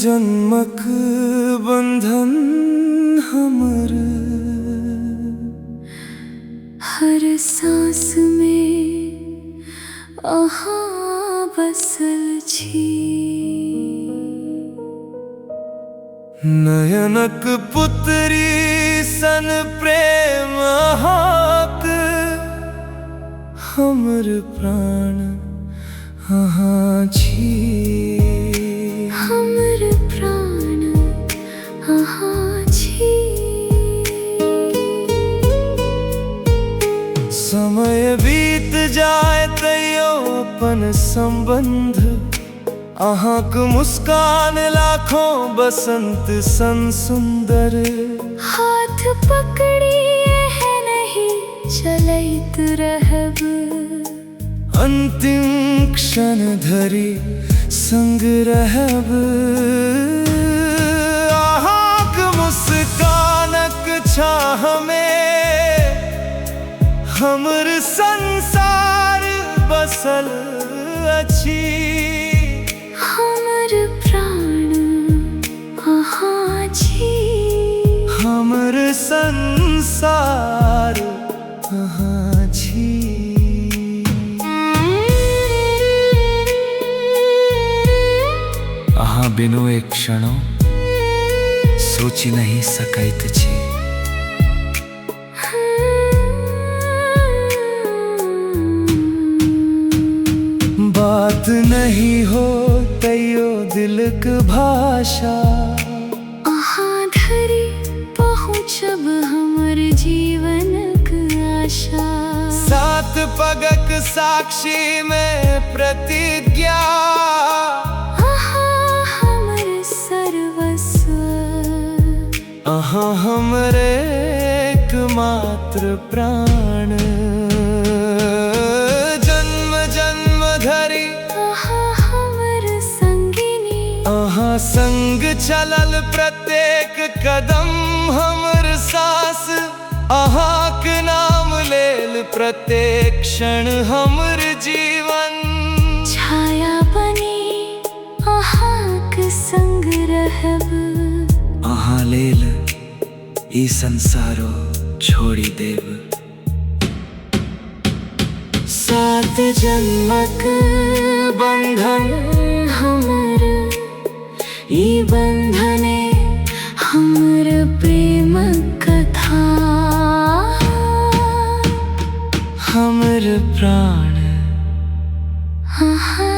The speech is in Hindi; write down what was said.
जन्मक बंधन हमर हर सांस में अहा बसल छी। नयनक पुत्री सन प्रेम अहाँक हमर प्राण अहाँ छी। हमर प्राण अहाँ छी। समय बीत जाए तैयो अपन संबंध अहाँक मुस्कान लाखों बसंत सन सुंदर। हाथ पकड़िए है नहीं चलैत रहब। अंतिम क्षण धरि संग रहब। अहाँक मुस्कानक छाह में हमर संसार बसल अछि। हमर प्राण अहाँ छी। हमर संसार अहाँ छी। अहाँ बिनु एक क्षणो सोचि नहीं सकैत छी। बात नहीं हो तैयो दिलक भाषा अहाँ धरि पहुँचब हमर जीवनक आशा। सात पगक साक्षी में प्रतिज्ञा अहाँ हमर सर्वस्व। अहाँ हमरे एकमात्र प्राण। जन्म जन्म धरि अहाँ हमर संगिनी। अहाँ संग चलल प्रत्येक कदम हमर सांस। अहाँक नाम लेल प्रत्येक क्षण हमर जीवन। छाया बनी अहाँक संग रहब। अहाँ लेल ई संसारो छोड़ी देब। सात जन्मक बंधन हमर ई बंधने हमर प्रेम कथा। हमर प्राण अहाँ